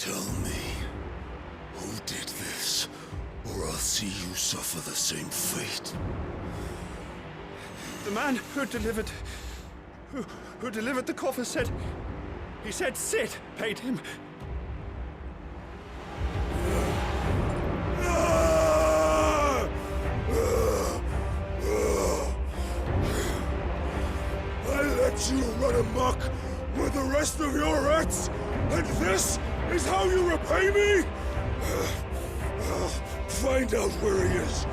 Tell me, who did this, or I'll see you suffer the same fate. The man who delivered the coffer said, he said Sid paid him. I let you run amok with the rest of your rats, and this is how you repay me? Find out where he is.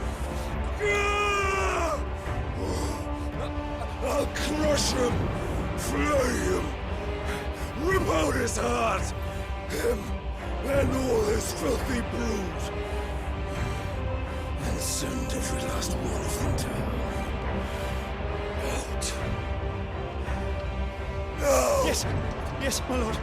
I'll crush him, flay him, rip out his heart, him and all his filthy brood, and send every last one of them down. Out. Out. Yes, yes, my lord.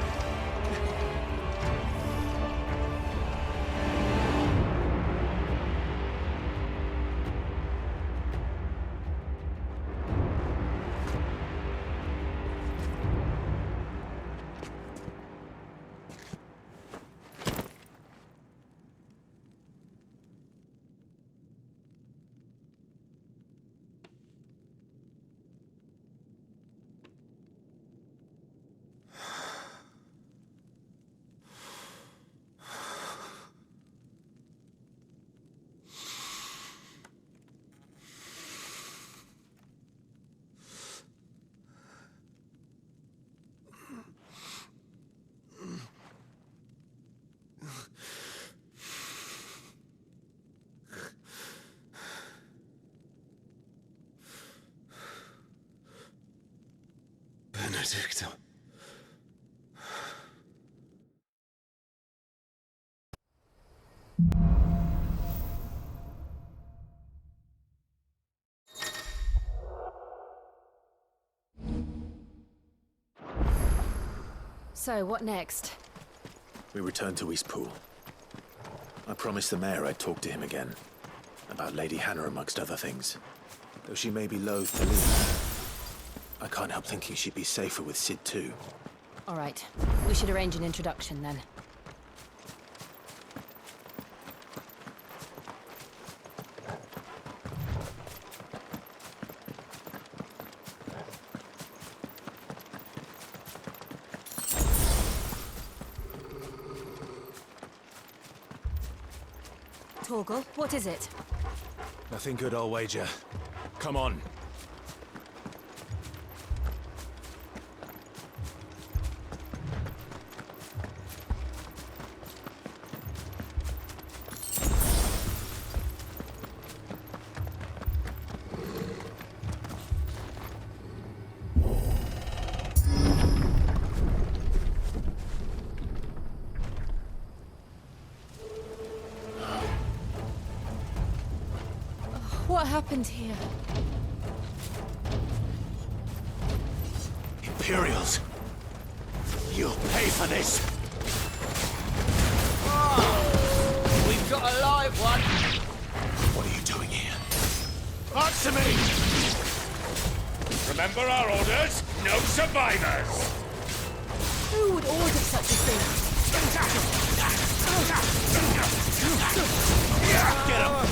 Benedicta. So, what next? We return to Eastpool. I promised the mayor I'd talk to him again. About Lady Hannah amongst other things. Though she may be loath to leave, I can't help thinking she'd be safer with Sid too. All right. We should arrange an introduction then. Torgal, what is it? Nothing good, I'll wager. Come on. What happened here? Imperials! You'll pay for this! We've got a live one! What are you doing here? Answer me! Remember our orders? No survivors! Who would order such a thing? Get him!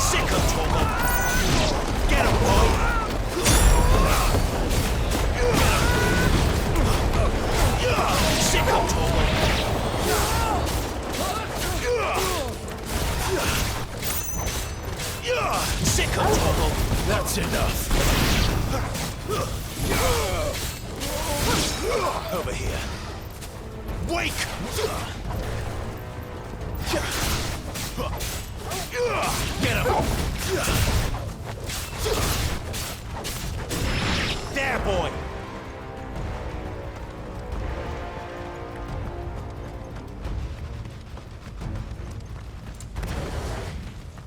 Sick of Torgal! Get him, boy! Sick of Torgal! Sick of Torgal! That's enough! Over here. Wake! Get him! There, boy!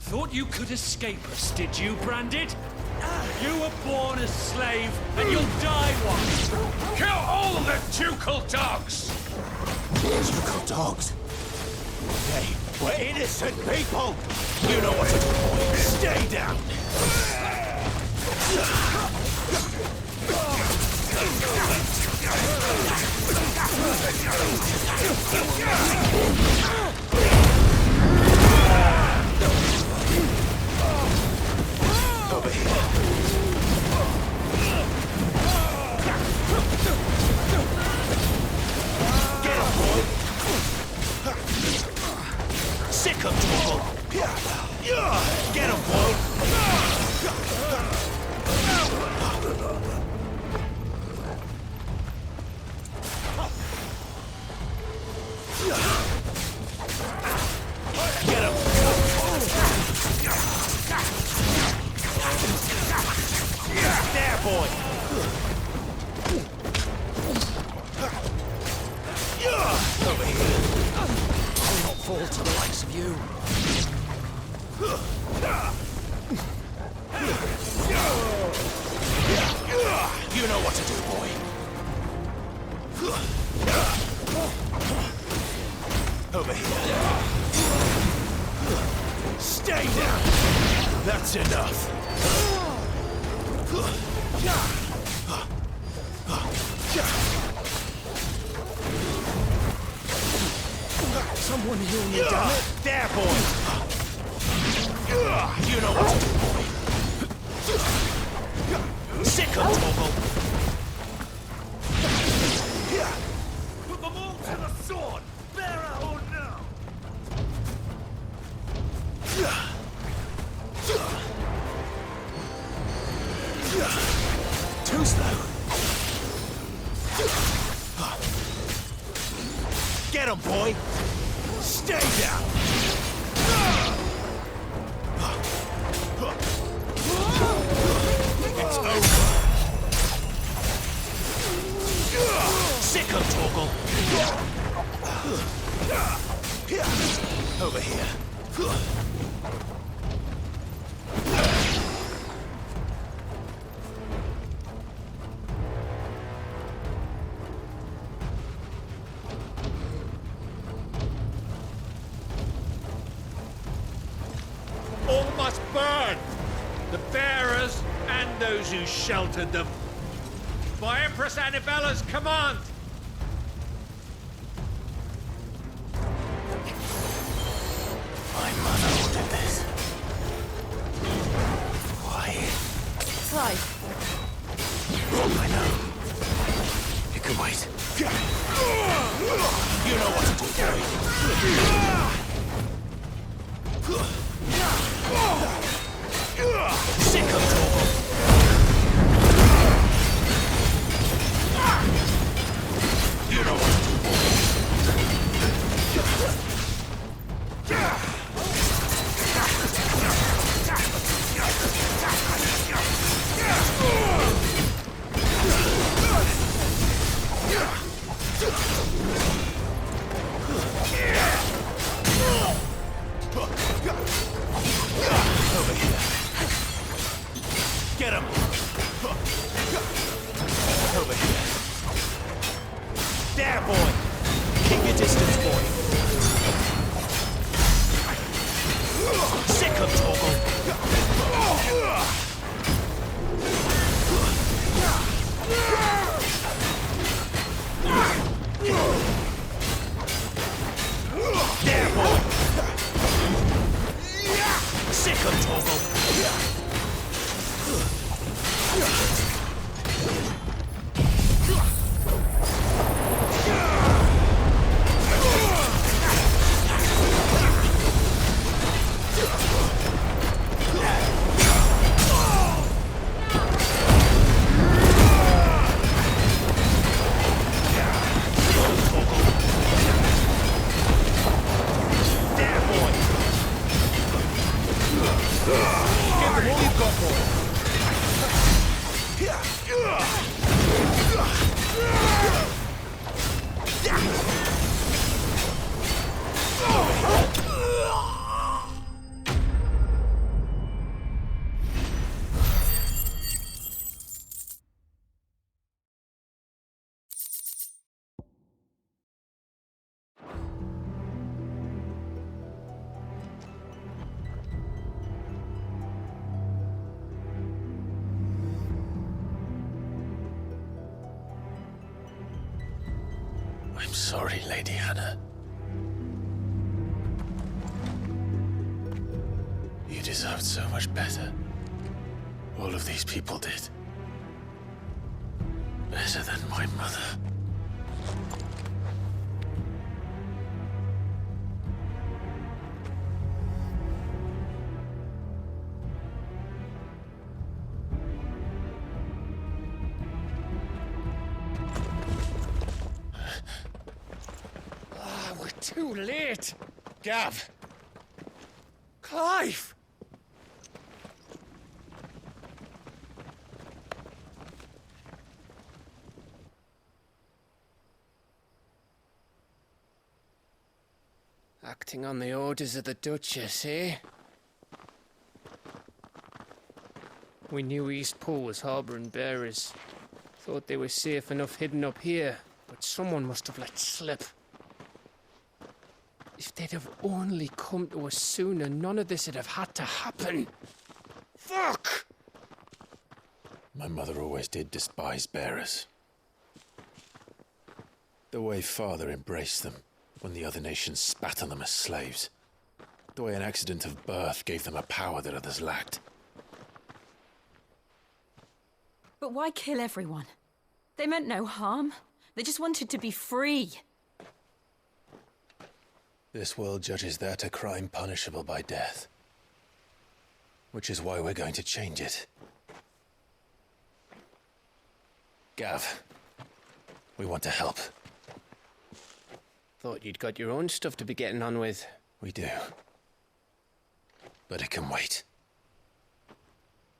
Thought you could escape us, did you, Branded? You were born a slave, and you'll die one! Kill all the ducal dogs! Ducal dogs? Hey, We're innocent people! You know what to do, boy. Stay down! Over here. Get him, boy! Sick of trouble! Get him, boy! Get him! There, boy! Over here! I'll not fall to the likes of you. You know what to do, boy. Over here. Stay down. That's enough. Someone heal me, damn it. There, boy. You know what to do, boy. Sick of trouble. Put them all to the sword. Bearer or no? Too slow. Get him, boy. Stay down. It's over. Sick of Torgal. Over here. All must burn! The bearers and those who sheltered them. By Empress Annabella's command! My mother ordered this. Why? Clive, I know. It can wait. You know what to do, boy. Sick of trouble. You know what to do, boy. Over here. Get him. Over here. There, boy. Keep your distance, boy. Sick of Torgal. There, boy. Sick of Torgal. There, boy. I'm sorry, Lady Hannah. You deserved so much better. All of these people did. Better than my mother. We're too late. Gav. Clive. Acting on the orders of the Duchess, eh? We knew East Pool was harbouring bearers. Thought they were safe enough hidden up here, but someone must have let slip. If they'd have only come to us sooner, none of this would have had to happen. Fuck! My mother always did despise bearers. The way Father embraced them when the other nations spat on them as slaves. The way an accident of birth gave them a power that others lacked. But why kill everyone? They meant no harm. They just wanted to be free. This world judges that a crime punishable by death. Which is why we're going to change it. Gav, we want to help. Thought you'd got your own stuff to be getting on with. We do. But it can wait.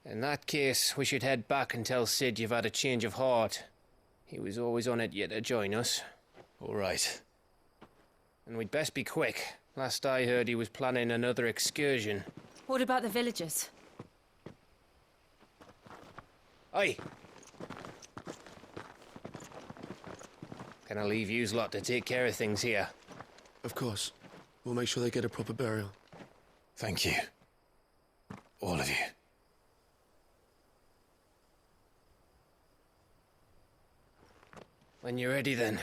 In that case, we should head back and tell Cid you've had a change of heart. He was always on it yet to join us. All right. And we'd best be quick. Last I heard, he was planning another excursion. What about the villagers? Aye. Can I leave yous lot to take care of things here? Of course. We'll make sure they get a proper burial. Thank you. All of you. When you're ready, then.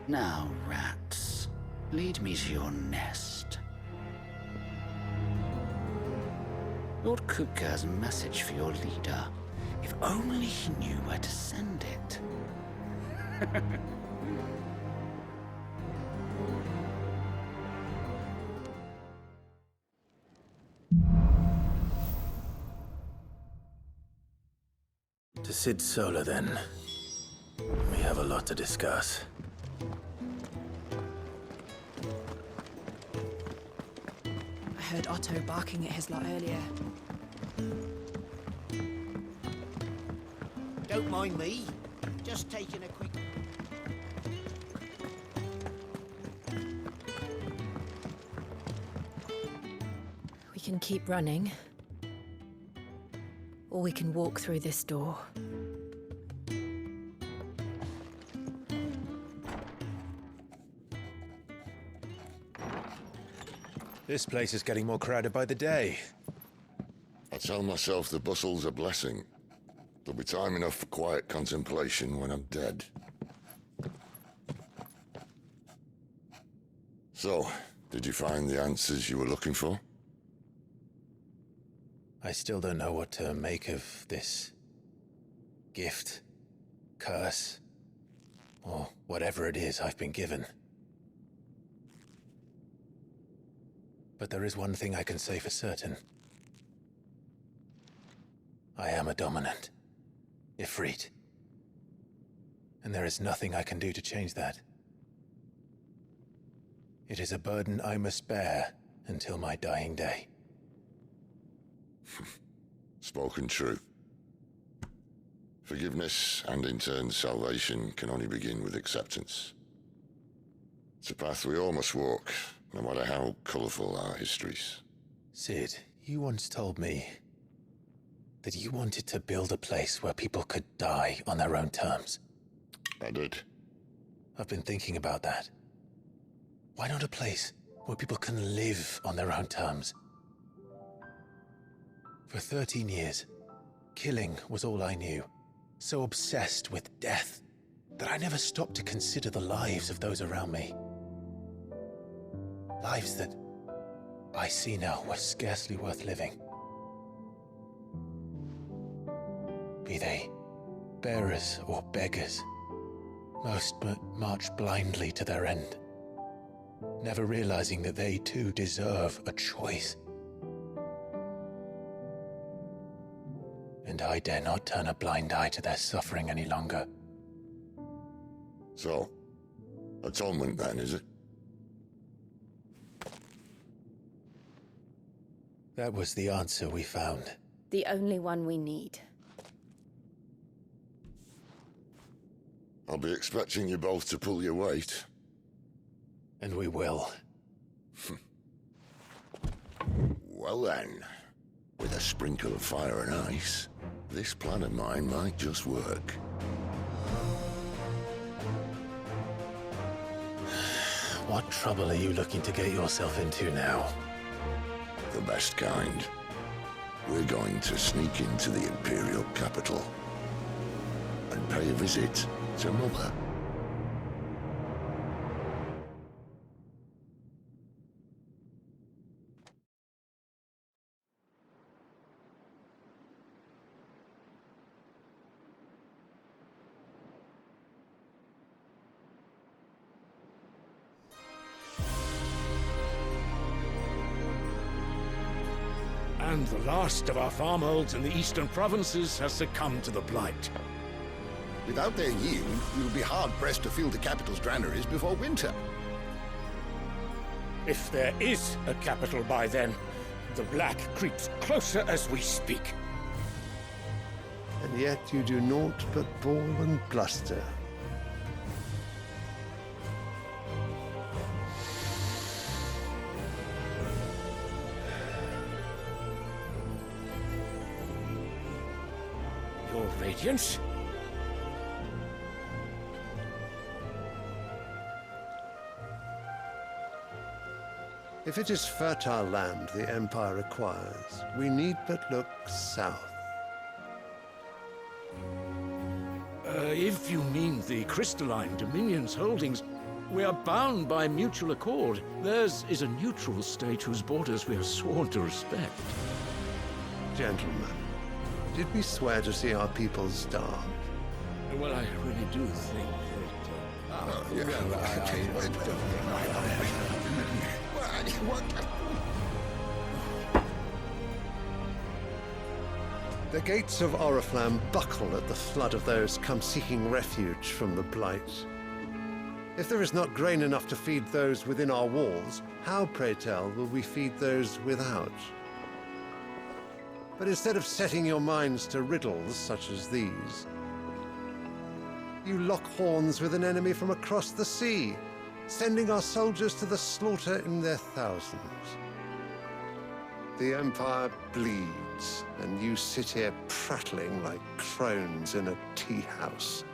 Now, rats, lead me to your nest. Lord Kupka's message for your leader. If only he knew where to send it. To Cid Solar, then. We have a lot to discuss. I heard Otto barking at his lot earlier. Don't mind me. Just taking a quick... We can keep running. Or we can walk through this door. This place is getting more crowded by the day. I tell myself the bustle's a blessing. There'll be time enough for quiet contemplation when I'm dead. So, did you find the answers you were looking for? I still don't know what to make of this gift, curse, or whatever it is I've been given. But there is one thing I can say for certain. I am a dominant, Ifrit. And there is nothing I can do to change that. It is a burden I must bear until my dying day. Spoken true. Forgiveness and in turn salvation can only begin with acceptance. It's a path we all must walk, no matter how colourful our histories. Cid, you once told me that you wanted to build a place where people could die on their own terms. I did. I've been thinking about that. Why not a place where people can live on their own terms? For 13 years, killing was all I knew. So obsessed with death that I never stopped to consider the lives of those around me. Lives that I see now were scarcely worth living. Be they bearers or beggars, most march blindly to their end, never realizing that they too deserve a choice. And I dare not turn a blind eye to their suffering any longer. So, atonement then, is it? That was the answer we found. The only one we need. I'll be expecting you both to pull your weight. And we will. Well then, with a sprinkle of fire and ice, this plan of mine might just work. What trouble are you looking to get yourself into now? The best kind. We're going to sneak into the Imperial capital and pay a visit to Mother. And the last of our farmholds in the eastern provinces has succumbed to the blight. Without their yield, we will be hard-pressed to fill the capital's granaries before winter. If there is a capital by then, the black creeps closer as we speak. And yet you do naught but bawl and bluster. Your Radiance? If it is fertile land the Empire requires, we need but look south. If you mean the crystalline Dominion's holdings, we are bound by mutual accord. Theirs is a neutral state whose borders we are sworn to respect. Gentlemen, did we swear to see our people starve? Well, I really do think The gates of Oriflamme buckle at the flood of those come seeking refuge from the blight. If there is not grain enough to feed those within our walls, how, pray tell, will we feed those without? But instead of setting your minds to riddles such as these, you lock horns with an enemy from across the sea, sending our soldiers to the slaughter in their thousands. The Empire bleeds, and you sit here prattling like crones in a tea house.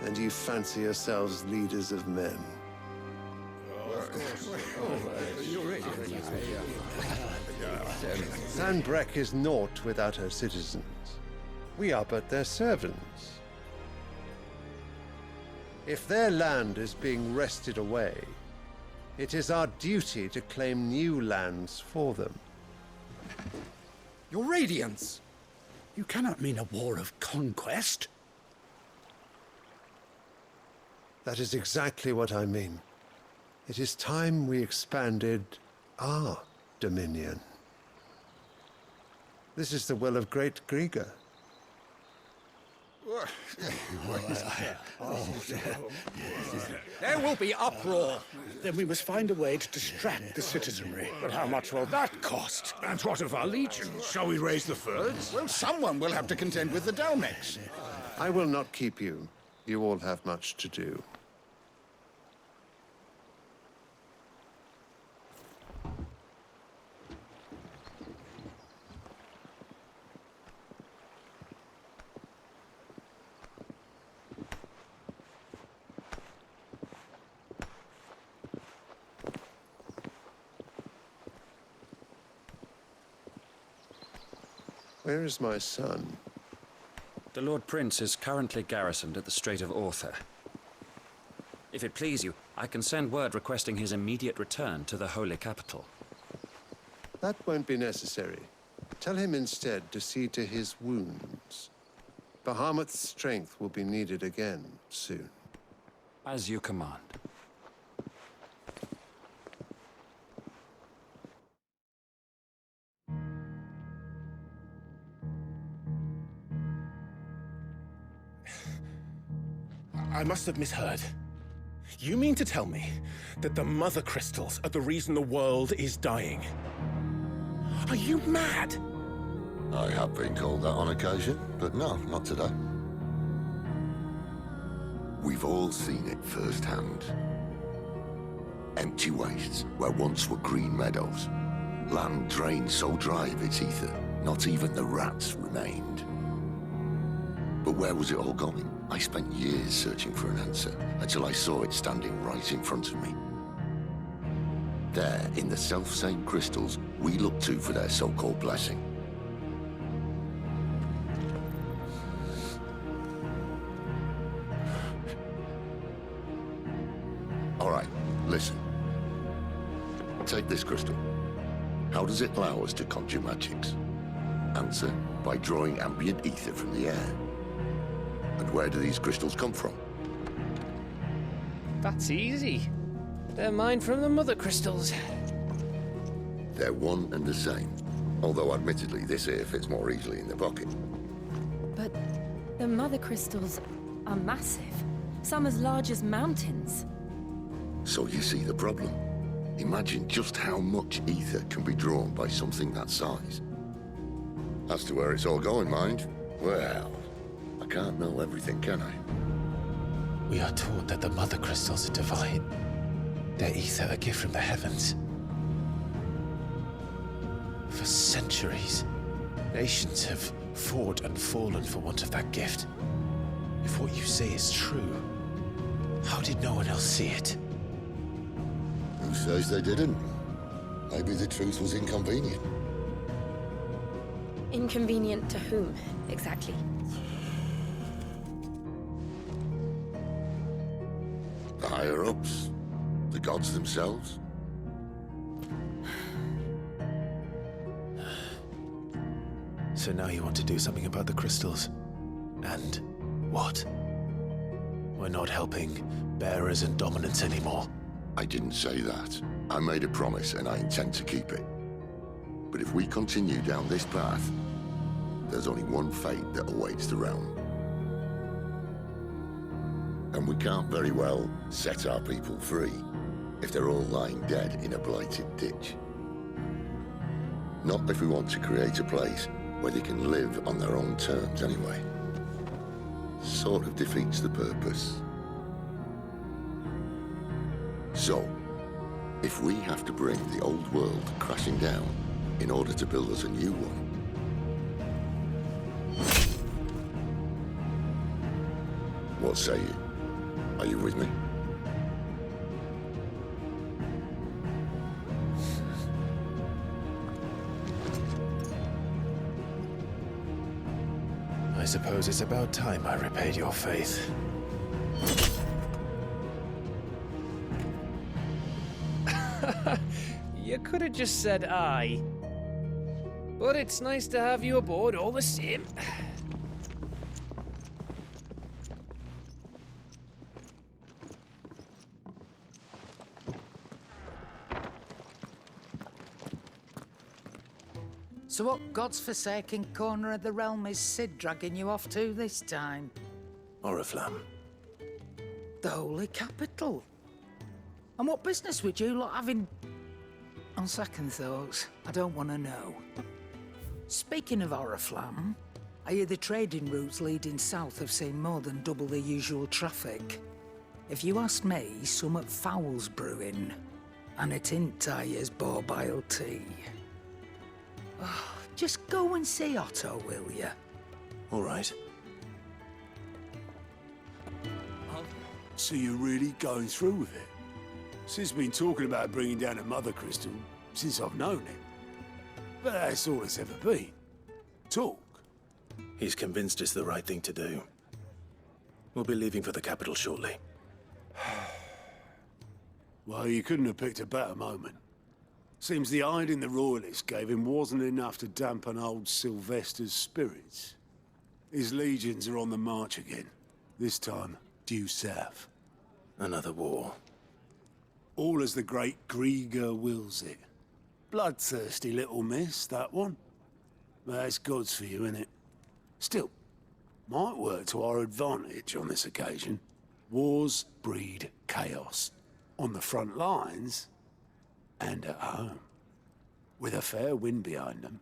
And you fancy yourselves leaders of men. Sandbreck is naught without her citizens. We are but their servants. If their land is being wrested away, it is our duty to claim new lands for them. Your Radiance! You cannot mean a war of conquest. That is exactly what I mean. It is time we expanded our dominion. This is the will of great Grieger. There will be uproar. Then we must find a way to distract the citizenry. But how much will that cost? And what of our legions? Shall we raise the furs? Well, someone will have to contend with the Dalmex. I will not keep you. You all have much to do. Where is my son? The Lord Prince is currently garrisoned at the Strait of Arthur. If it please you, I can send word requesting his immediate return to the Holy Capital. That won't be necessary. Tell him instead to see to his wounds. Bahamut's strength will be needed again soon. As you command. I must have misheard. You mean to tell me that the mother crystals are the reason the world is dying? Are you mad? I have been called that on occasion, but no, not today. We've all seen it firsthand. Empty wastes where once were green meadows. Land drained so dry of its ether, not even the rats remained. But where was it all going? I spent years searching for an answer, until I saw it standing right in front of me. There, in the self-same crystals we look to for their so-called blessing. All right, listen. Take this crystal. How does it allow us to conjure magics? Answer, by drawing ambient ether from the air. And where do these crystals come from? That's easy. They're mined from the mother crystals. They're one and the same. Although admittedly this here fits more easily in the pocket. But the mother crystals are massive. Some as large as mountains. So you see the problem. Imagine just how much ether can be drawn by something that size. As to where it's all going, mind? Well, I can't know everything, can I? We are taught that the mother crystals are divine. Their ether a gift from the heavens. For centuries, nations have fought and fallen for want of that gift. If what you say is true, how did no one else see it? Who says they didn't? Maybe the truth was inconvenient. Inconvenient to whom, exactly? The higher-ups? The gods themselves? So now you want to do something about the crystals? And what? We're not helping bearers and dominants anymore. I didn't say that. I made a promise and I intend to keep it. But if we continue down this path, there's only one fate that awaits the realm. And we can't very well set our people free if they're all lying dead in a blighted ditch. Not if we want to create a place where they can live on their own terms anyway. Sort of defeats the purpose. So, if we have to bring the old world crashing down in order to build us a new one, what say you? Are you with me? I suppose it's about time I repaid your faith. You could have just said aye. But it's nice to have you aboard all the same. So what God's forsaken corner of the realm is Cid dragging you off to this time? Oriflamme. The Holy Capital. And what business would you lot have in... On second thoughts, I don't want to know. Speaking of Oriflamme, I hear the trading routes leading south have seen more than double the usual traffic. If you ask me, summat foul's brewing. And it ain't Tyre's borbile tea. Oh, just go and see Otto, will you? All right. So you're really going through with it? Sid's been talking about bringing down a mother crystal since I've known him. But that's all it's ever been. Talk? He's convinced it's the right thing to do. We'll be leaving for the capital shortly. Well, you couldn't have picked a better moment. Seems the hiding the royalists gave him wasn't enough to dampen old Sylvester's spirits. His legions are on the march again, this time due south. Another war. All as the great Grieger wills it. Bloodthirsty little miss, that one. But that's God's for you, innit? Still, might work to our advantage on this occasion. Wars breed chaos. On the front lines, and at home. With a fair wind behind them,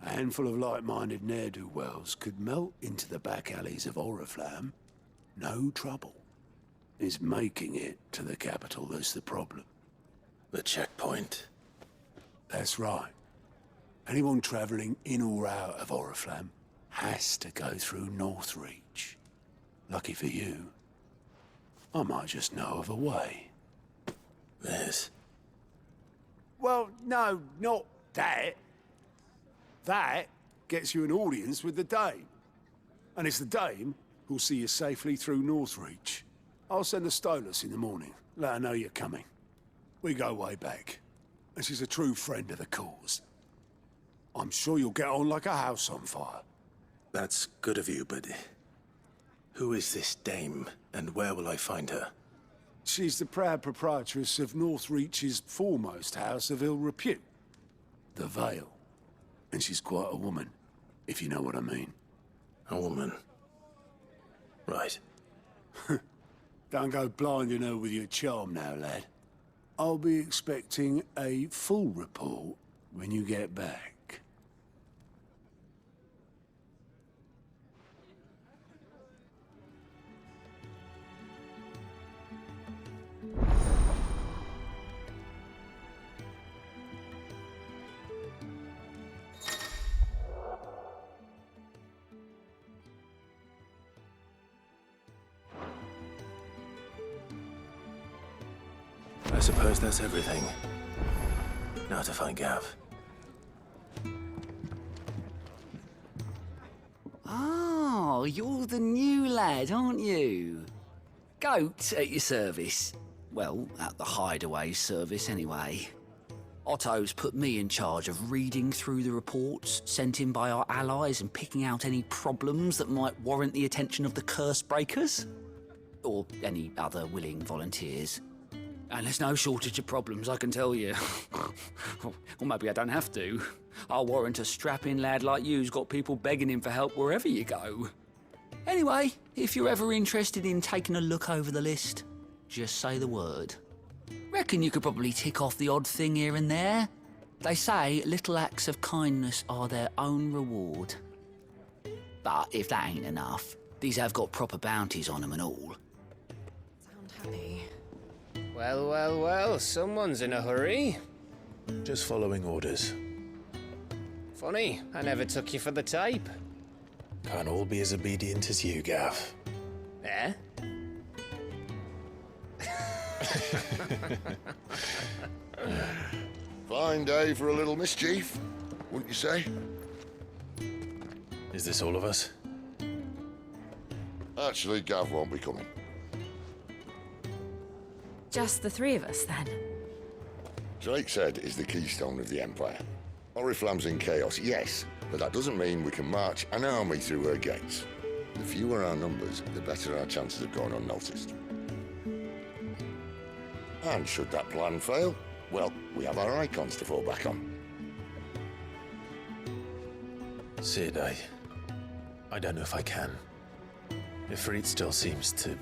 a handful of like-minded ne'er-do-wells could melt into the back alleys of Oriflamme. No trouble. It's making it to the capital that's the problem. The checkpoint. That's right. Anyone travelling in or out of Oriflamme has to go through Northreach. Lucky for you, I might just know of a way. This? Well, no, not that. That gets you an audience with the Dame. And it's the Dame who'll see you safely through Northreach. I'll send the Stolas in the morning, let her know you're coming. We go way back, and she's a true friend of the cause. I'm sure you'll get on like a house on fire. That's good of you, but who is this Dame, and where will I find her? She's the proud proprietress of Northreach's foremost house of ill repute, the Vale. And she's quite a woman, if you know what I mean. A woman? Right. Don't go blinding her with your charm now, lad. I'll be expecting a full report when you get back. I suppose that's everything. Now to find Gav. Oh, you're the new lad, aren't you? Goat at your service. Well, at the hideaway service anyway. Otto's put me in charge of reading through the reports sent in by our allies and picking out any problems that might warrant the attention of the curse breakers. Or any other willing volunteers. And there's no shortage of problems, I can tell you. Or maybe I don't have to. I'll warrant a strapping lad like you's got people begging him for help wherever you go. Anyway, if you're ever interested in taking a look over the list, just say the word. Reckon you could probably tick off the odd thing here and there. They say little acts of kindness are their own reward. But if that ain't enough, these have got proper bounties on them and all. Sound happy. Well, well, well, someone's in a hurry. Just following orders. Funny, I never took you for the type. Can't all be as obedient as you, Gav. Eh? Fine day for a little mischief, wouldn't you say? Is this all of us? Actually, Gav won't be coming. Just the three of us, then? Drake's Head is the keystone of the Empire. Oriflamme's in chaos, yes, but that doesn't mean we can march an army through her gates. The fewer our numbers, the better our chances of going unnoticed. And should that plan fail, well, we have our icons to fall back on. Cid, I don't know if I can. Ifrit still seems to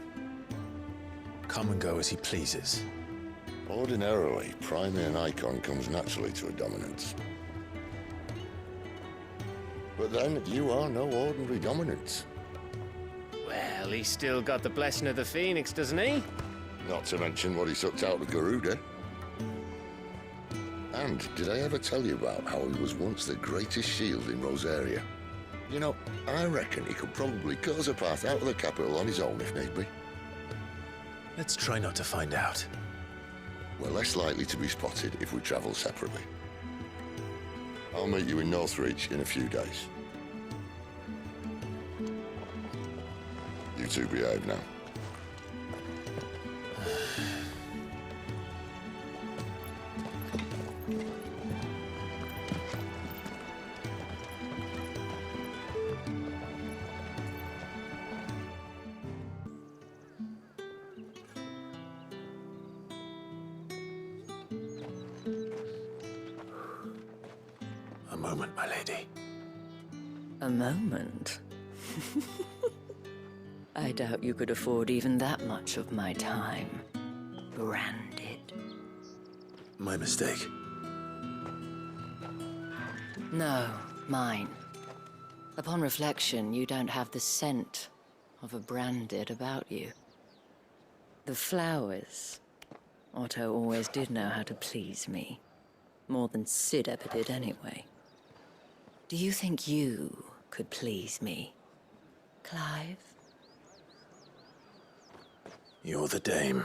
come and go as he pleases. Ordinarily, priming an icon comes naturally to a dominance. But then, you are no ordinary dominance. Well, he's still got the blessing of the Phoenix, doesn't he? Not to mention what he sucked out of Garuda. And did I ever tell you about how he was once the greatest shield in Rosaria? You know, I reckon he could probably cut us a path out of the capital on his own if need be. Let's try not to find out. We're less likely to be spotted if we travel separately. I'll meet you in Northreach in a few days. You two behave now. A moment, my lady. A moment? I doubt you could afford even that much of my time. Branded. My mistake. No, mine. Upon reflection, you don't have the scent of a branded about you. The flowers. Otto always did know how to please me. More than Cid ever did anyway. Do you think you could please me, Clive? You're the dame.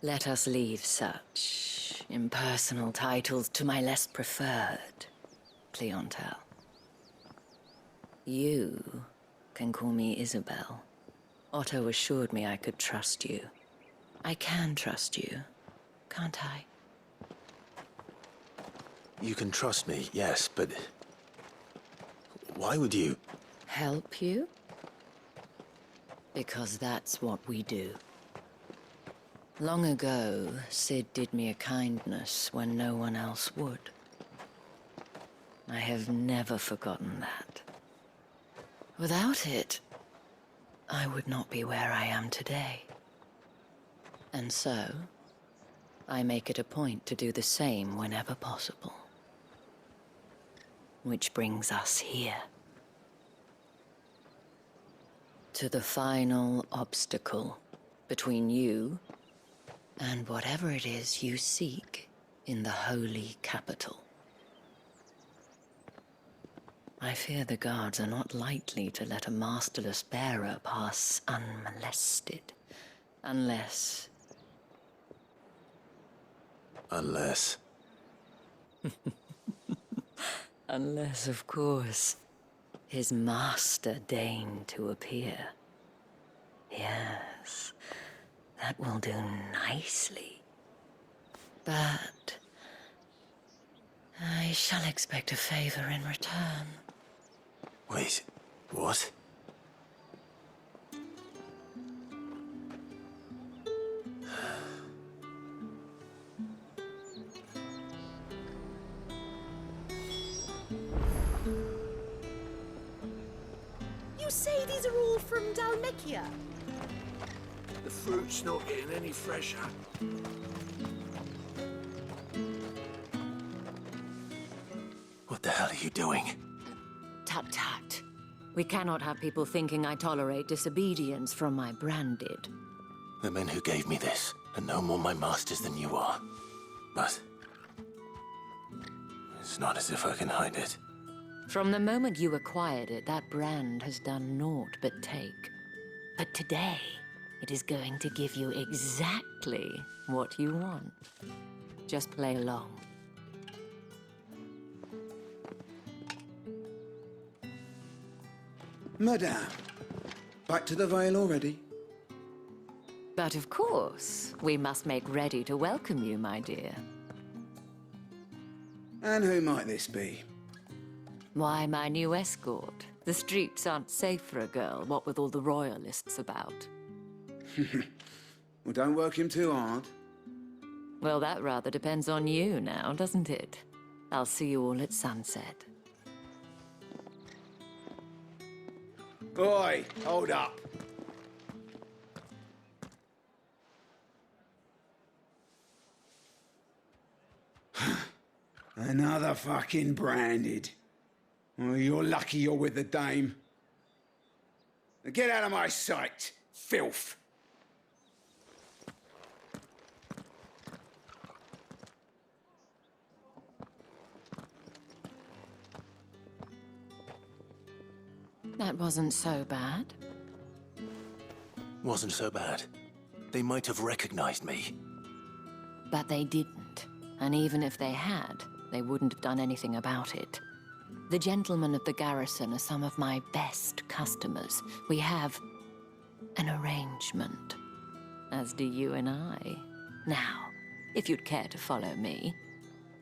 Let us leave such impersonal titles to my less preferred clientele. You can call me Isabel. Otto assured me I could trust you. I can trust you, can't I? You can trust me, yes, but why would you? Help you? Because that's what we do. Long ago, Cid did me a kindness when no one else would. I have never forgotten that. Without it, I would not be where I am today. And so, I make it a point to do the same whenever possible. Which brings us here. To the final obstacle between you and whatever it is you seek in the holy capital. I fear the guards are not likely to let a masterless bearer pass unmolested. Unless... Unless... Unless, of course, his master deigned to appear. Yes, that will do nicely. But I shall expect a favor in return. Wait, what? You say these are all from Dalmekia? The fruit's not getting any fresher. What the hell are you doing? Tut tut. We cannot have people thinking I tolerate disobedience from my branded. The men who gave me this are no more my masters than you are. But it's not as if I can hide it. From the moment you acquired it, that brand has done naught but take. But today, it is going to give you exactly what you want. Just play along. Madame, back to the Vale already? But of course, we must make ready to welcome you, my dear. And who might this be? Why, my new escort. The streets aren't safe for a girl, what with all the royalists about. Well, don't work him too hard. Well, that rather depends on you now, doesn't it? I'll see you all at sunset. Oi, hold up. Another fucking branded. Well, you're lucky you're with the dame. Now get out of my sight, filth. That wasn't so bad. Wasn't so bad. They might have recognized me. But they didn't. And even if they had, they wouldn't have done anything about it. The gentlemen of the garrison are some of my best customers. We have an arrangement, as do you and I. Now, if you'd care to follow me,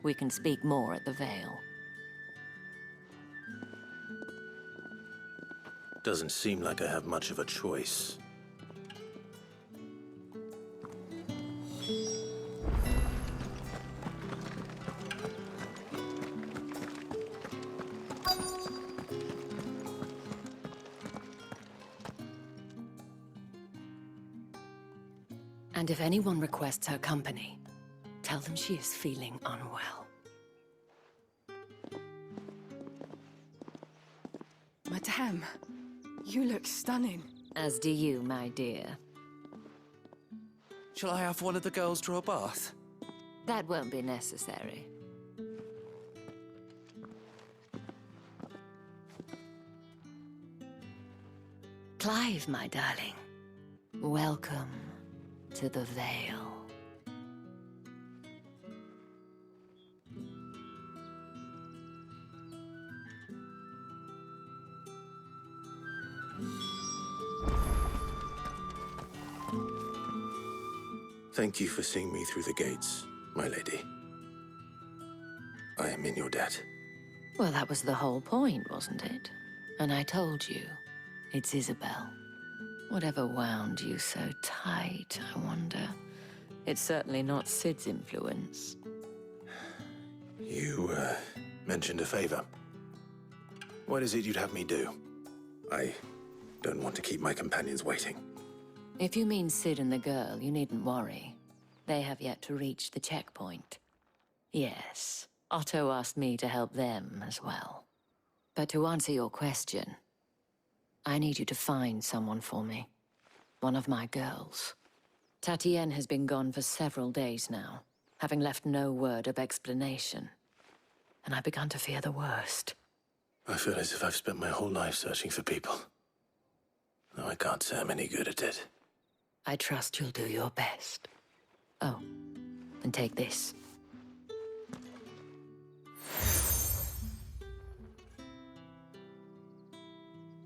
we can speak more at the Vale. Doesn't seem like I have much of a choice. And if anyone requests her company, tell them she is feeling unwell. Madame, you look stunning. As do you, my dear. Shall I have one of the girls draw a bath? That won't be necessary. Clive, my darling. Welcome to the Vale. Thank you for seeing me through the gates, my lady. I am in your debt. Well, that was the whole point, wasn't it? And I told you, it's Isabel. Whatever wound you so tight, I wonder. It's certainly not Cid's influence. You, mentioned a favor. What is it you'd have me do? I don't want to keep my companions waiting. If you mean Cid and the girl, you needn't worry. They have yet to reach the checkpoint. Yes, Otto asked me to help them as well. But to answer your question, I need you to find someone for me. One of my girls. Tatienne has been gone for several days now, having left no word of explanation. And I've begun to fear the worst. I feel as if I've spent my whole life searching for people. Though I can't say I'm any good at it. I trust you'll do your best. Oh, and take this.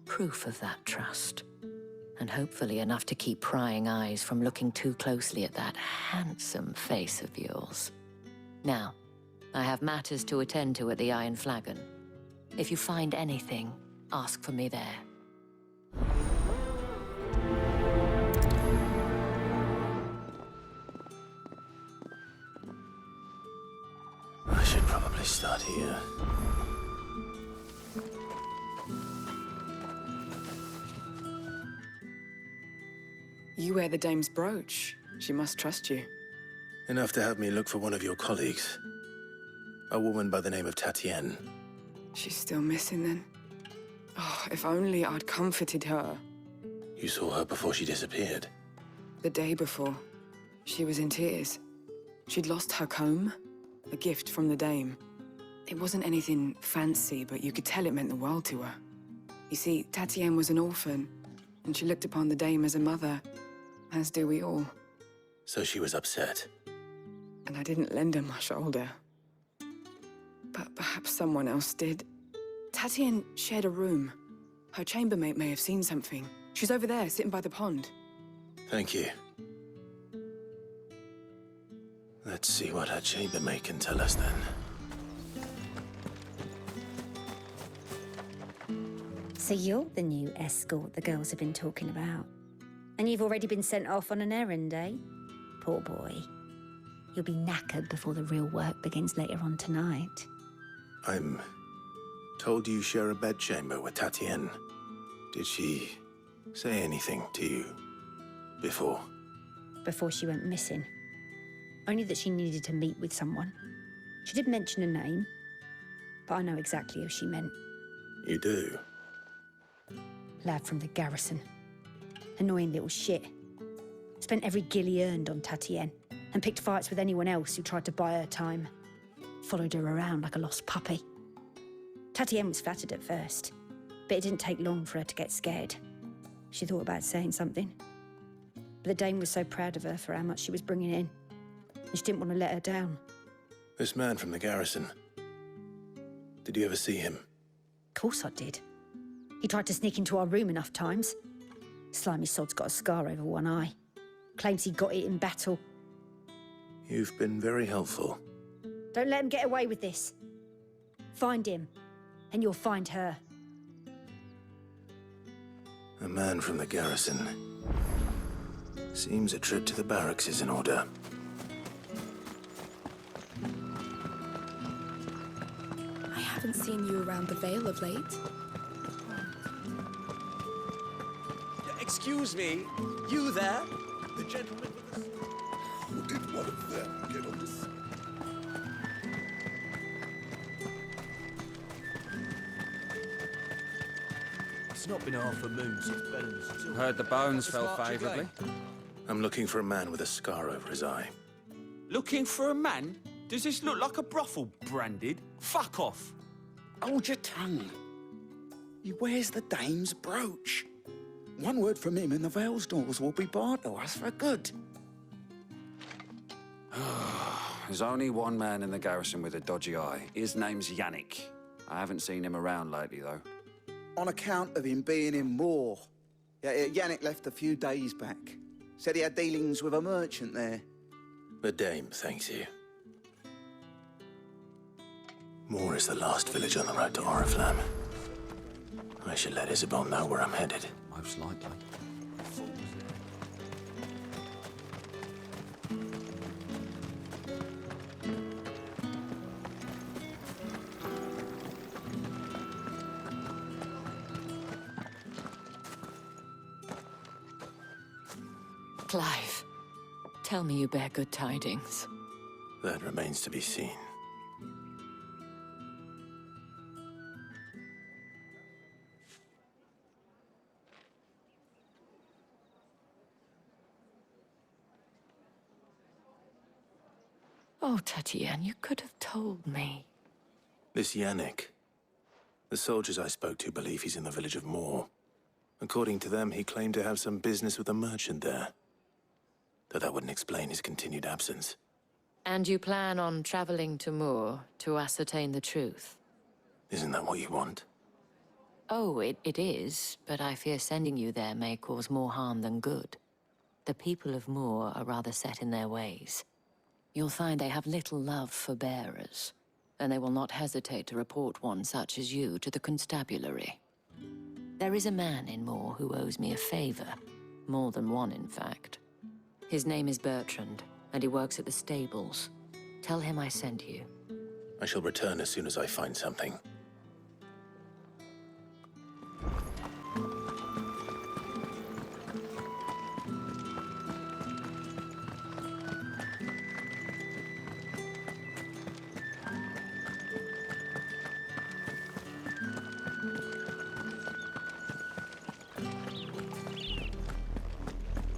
Proof of that trust. And hopefully enough to keep prying eyes from looking too closely at that handsome face of yours. Now, I have matters to attend to at the Iron Flagon. If you find anything, ask for me there. I should probably start here. You wear the dame's brooch. She must trust you. Enough to have me look for one of your colleagues. A woman by the name of Tatienne. She's still missing then? Oh, if only I'd comforted her. You saw her before she disappeared. The day before. She was in tears. She'd lost her comb, a gift from the dame. It wasn't anything fancy, but you could tell it meant the world to her. You see, Tatienne was an orphan, and she looked upon the dame as a mother, as do we all. So she was upset. And I didn't lend her my shoulder. But perhaps someone else did. Tatienne shared a room. Her chambermaid may have seen something. She's over there, sitting by the pond. Thank you. Let's see what her chambermaid can tell us then. So you're the new escort the girls have been talking about. And you've already been sent off on an errand, eh? Poor boy. You'll be knackered before the real work begins later on tonight. I'm told you share a bedchamber with Tatienne. Did she say anything to you before? Before she went missing. Only that she needed to meet with someone. She did mention a name, but I know exactly who she meant. You do? Lad from the garrison. Annoying little shit. Spent every guil he earned on Tatienne, and picked fights with anyone else who tried to buy her time. Followed her around like a lost puppy. Tatienne was flattered at first, but it didn't take long for her to get scared. She thought about saying something. But the dame was so proud of her for how much she was bringing in, and she didn't want to let her down. This man from the garrison. Did you ever see him? Course I did. He tried to sneak into our room enough times. Slimy sod's got a scar over one eye. Claims he got it in battle. You've been very helpful. Don't let him get away with this. Find him, and you'll find her. A man from the garrison. Seems a trip to the barracks is in order. I haven't seen you around the Vale of late. Excuse me, you there? The gentleman with the... How did one of them get on this? It's not been half a moon since Bellum's... Heard the bones fell favourably. I'm looking for a man with a scar over his eye. Looking for a man? Does this look like a brothel, Branded? Fuck off! Hold your tongue. He wears the dame's brooch. One word from him and the Vale's doors will be barred to us for good. There's only one man in the garrison with a dodgy eye. His name's Yannick. I haven't seen him around lately, though. On account of him being in war. Yeah, Yannick left a few days back. Said he had dealings with a merchant there. The dame thanks you. Moor is the last village on the road to Oriflamme. I should let Isabel know where I'm headed. Most likely. Clive, tell me you bear good tidings. That remains to be seen. Oh, Tatienne, you could have told me. This Yannick. The soldiers I spoke to believe he's in the village of Moor. According to them, he claimed to have some business with a merchant there. Though that wouldn't explain his continued absence. And you plan on traveling to Moor to ascertain the truth? Isn't that what you want? Oh, it is, but I fear sending you there may cause more harm than good. The people of Moor are rather set in their ways. You'll find they have little love for bearers, and they will not hesitate to report one such as you to the constabulary. There is a man in Moor who owes me a favor. More than one, in fact. His name is Bertrand, and he works at the stables. Tell him I sent you. I shall return as soon as I find something.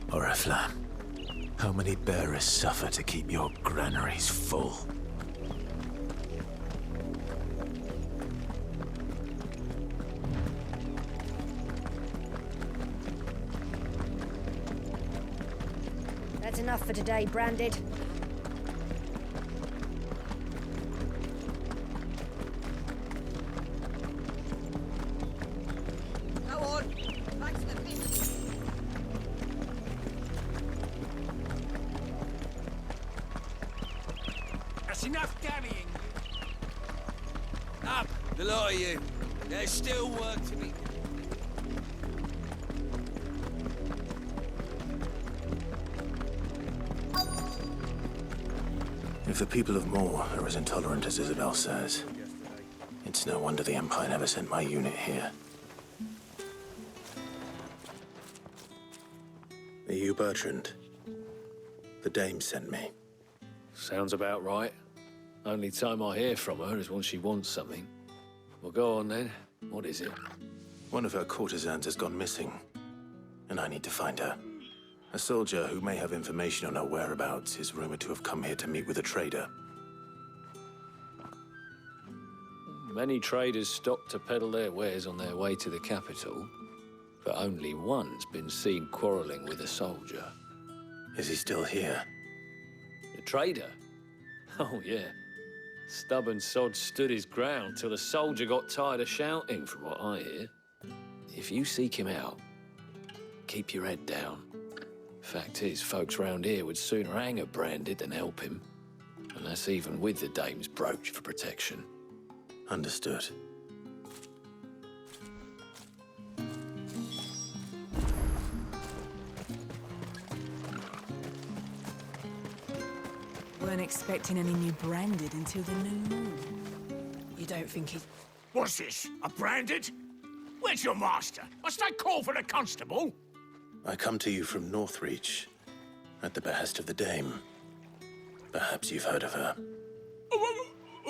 Oriflamme, how many bearers suffer to keep your granaries full? That's enough for today, Branded. Go on, back to the business. That's enough carrying. Up, the lot of you. There's still work to be done. If the people of Moor are as intolerant as Isabel says, it's no wonder the Empire never sent my unit here. Are you Bertrand? The dame sent me. Sounds about right. Only time I hear from her is when she wants something. Well, go on then. What is it? One of her courtesans has gone missing, and I need to find her. A soldier who may have information on her whereabouts is rumored to have come here to meet with a trader. Many traders stop to peddle their wares on their way to the capital, but only one's been seen quarrelling with a soldier. Is he still here? The trader? Oh, yeah. Stubborn sod stood his ground till the soldier got tired of shouting, from what I hear. If you seek him out, keep your head down. Fact is, folks round here would sooner hang a branded than help him. And that's even with the dame's brooch for protection. Understood. Weren't expecting any new branded until the new moon. You don't think he's... What's this? A branded? Where's your master? Must I call for the constable? I come to you from Northreach, at the behest of the Dame. Perhaps you've heard of her.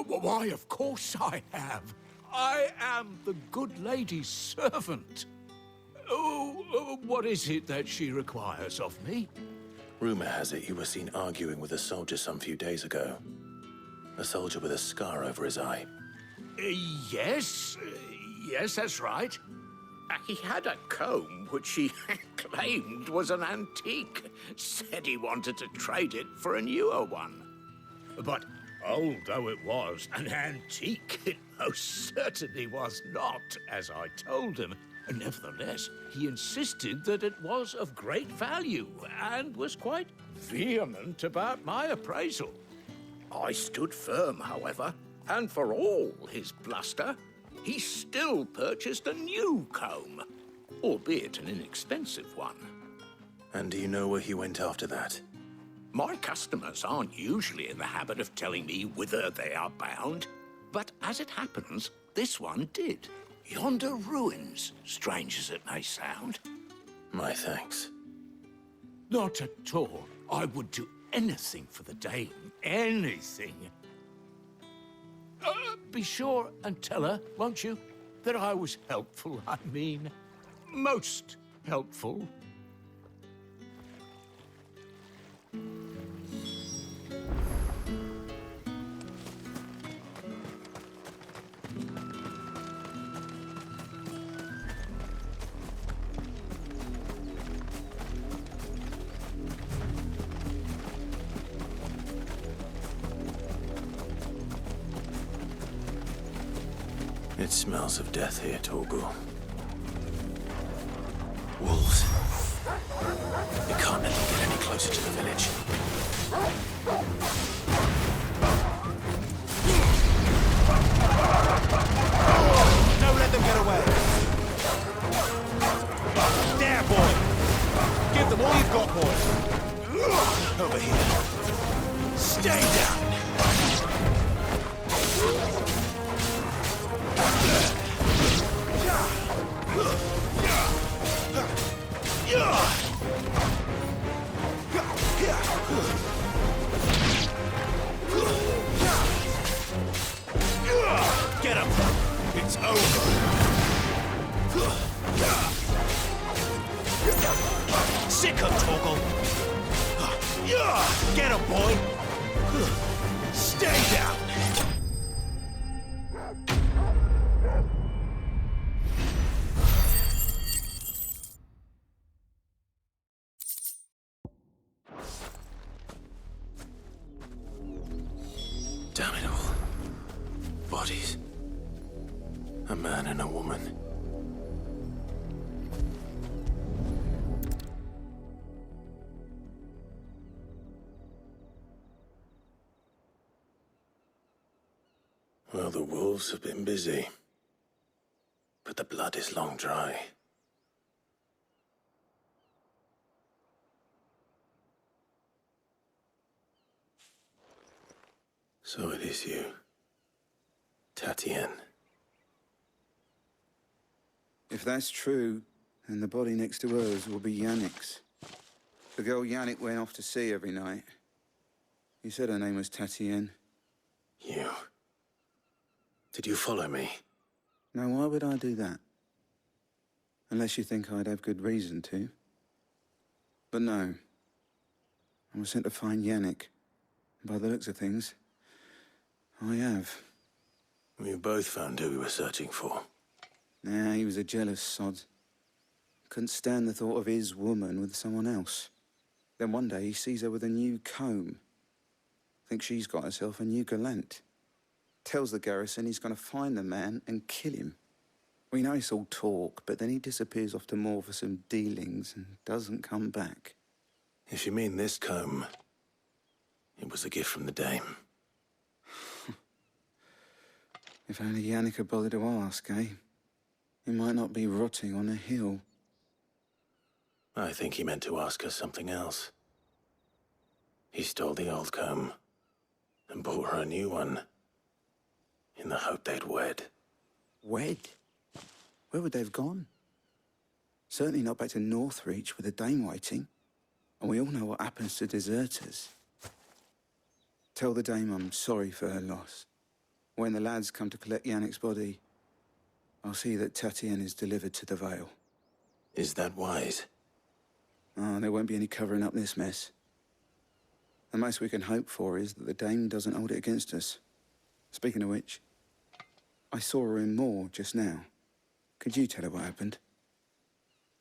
Why, of course I have. I am the good lady's servant. What is it that she requires of me? Rumor has it you were seen arguing with a soldier some few days ago. A soldier with a scar over his eye. Yes, that's right. He had a comb which he claimed was an antique. Said he wanted to trade it for a newer one. But old though it was, an antique it most certainly was not, as I told him. Nevertheless, he insisted that it was of great value and was quite vehement about my appraisal. I stood firm, however, and for all his bluster, he still purchased a new comb, albeit an inexpensive one. And do you know where he went after that? My customers aren't usually in the habit of telling me whither they are bound, but as it happens, this one did. Yonder ruins, strange as it may sound. My thanks. Not at all. I would do anything for the Dame. Anything. Be sure and tell her, won't you, that I was helpful, I mean. Most helpful. It smells of death here, Torgal. Wolves. We can't let them get any closer to the village. Don't let them get away. There, boy. Give them all you've got, boy. Over here. Stay down. Get him! It's over! Sick of Torgal! Get him, boy! Stay down! Damn it all. Bodies. A man and a woman. Well, the wolves have been busy. But the blood is long dry. So it is you, Tatienne. If that's true, then the body next to hers will be Yannick's. The girl Yannick went off to sea every night. He said her name was Tatienne. You? Did you follow me? Now, why would I do that? Unless you think I'd have good reason to. But no. I was sent to find Yannick. By the looks of things, I have. We both found who we were searching for. Nah, he was a jealous sod. Couldn't stand the thought of his woman with someone else. Then one day he sees her with a new comb. Thinks she's got herself a new gallant. tells the garrison he's going to find the man and kill him. We know it's all talk, but then he disappears off to Moor for some dealings and doesn't come back. If you mean this comb, it was a gift from the dame. If only Yannick had bothered to ask, eh? He might not be rotting on a hill. I think he meant to ask her something else. He stole the old comb and bought her a new one in the hope they'd wed. Wed? Where would they have gone? Certainly not back to Northreach with a dame waiting. And we all know what happens to deserters. Tell the dame I'm sorry for her loss. When the lads come to collect Yannick's body, I'll see that Tatienne is delivered to the Vale. Is that wise? Oh, there won't be any covering up this mess. The most we can hope for is that the dame doesn't hold it against us. Speaking of which, I saw her in Moor just now. Could you tell her what happened?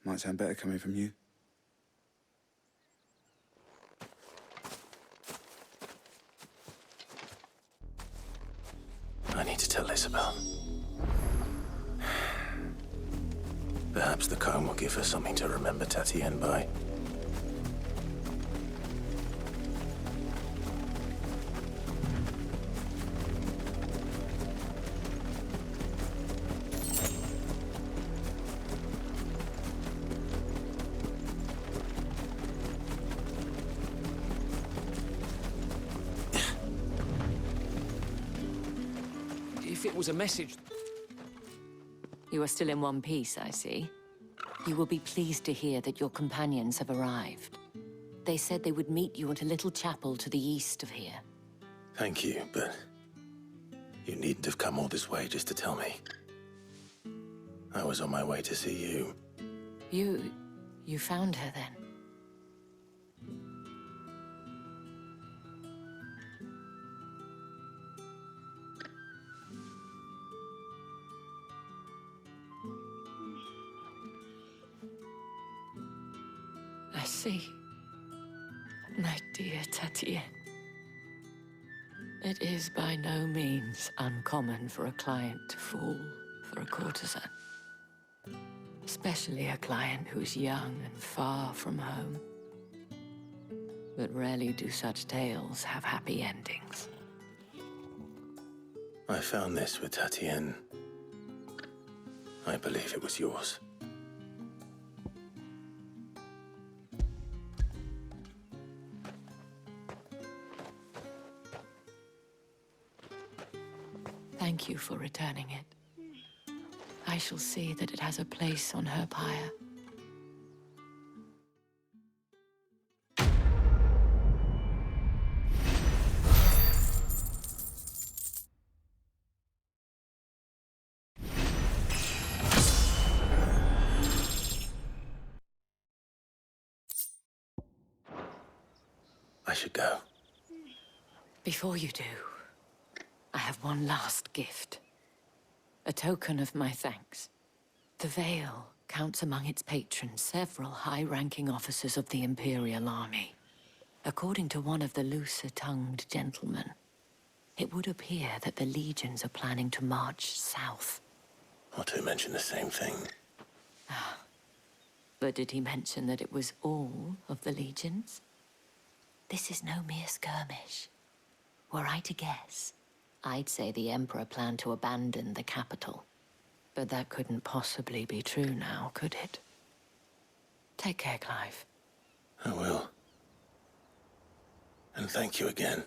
Might sound better coming from you. I need to tell Isabel. Perhaps the comb will give her something to remember Tatienne by. If it was a message... You are still in one piece, I see. You will be pleased to hear that your companions have arrived. They said they would meet you at a little chapel to the east of here. Thank you, but you needn't have come all this way just to tell me. I was on my way to see you. You found her then? I see. My dear Tatienne. It is by no means uncommon for a client to fall for a courtesan. Especially a client who's young and far from home. But rarely do such tales have happy endings. I found this with Tatienne. I believe it was yours. Thank you for returning it. I shall see that it has a place on her pyre. I should go. Before you do, I have one last gift. A token of my thanks. The Vale counts among its patrons several high-ranking officers of the Imperial Army. According to one of the looser-tongued gentlemen, it would appear that the legions are planning to march south. Or to mention the same thing. But did he mention that it was all of the legions? This is no mere skirmish. Were I to guess, I'd say the Emperor planned to abandon the capital. But that couldn't possibly be true now, could it? Take care, Clive. I will. And thank you again.